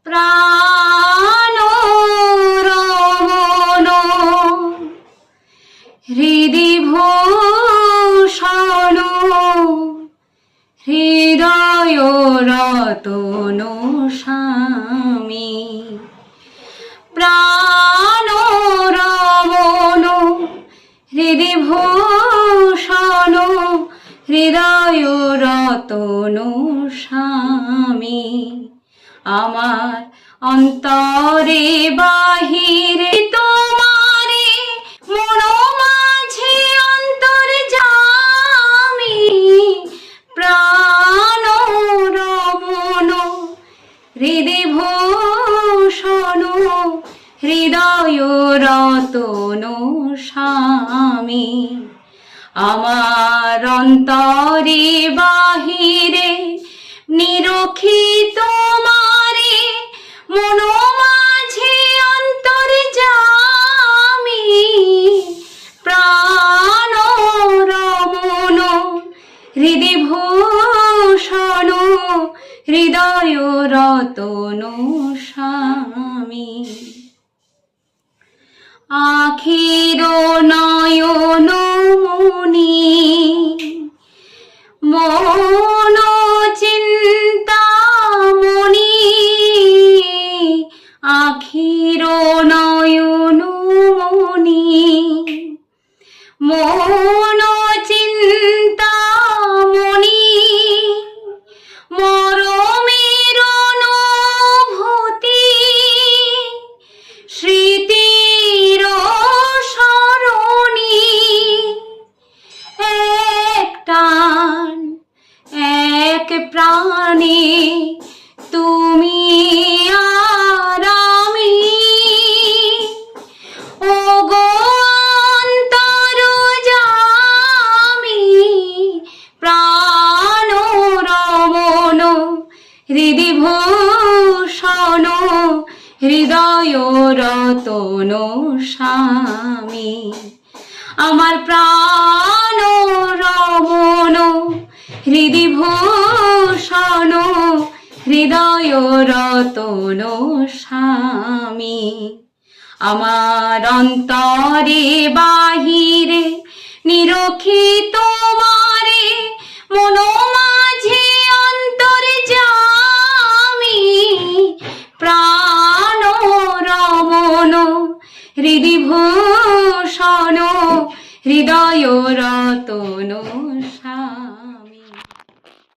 প্রাণ রমণ হৃদি ভূষণ হৃদয় রতন স্বামী। প্রাণ রমণ হৃদি ভূষণ হৃদয় রতন স্বামী। আমার অন্তরে বাহিরে তোমারে মন মাঝে অন্তর্যামী। প্রাণ রমণ হৃদি ভূষণ হৃদয় রতন স্বামী। আমার অন্তরে বাহিরে নিরখি তোমারে মন মাঝে অন্তর্যামী। প্রাণ রমণ হৃদি ভূষণ হৃদয় রতন স্বামী। আখির নয়ন মনি মন চিন্তামণি। আখির নয়ন মনি মন চিন্তামণি। মরমের অনুভূতি স্মৃতির সরণি। এক টান এক প্রাণে তুমি আর আমি। ওগো অন্তর্যামী। প্রাণ রমণ হৃদি ভূষণ হৃদয় রতন স্বামী। আমার প্রাণ রমণ হৃদি ভূষণ হৃদয় রতন স্বামী। আমার অন্তরে বাহিরে নিরখি তোমারে মন মাঝে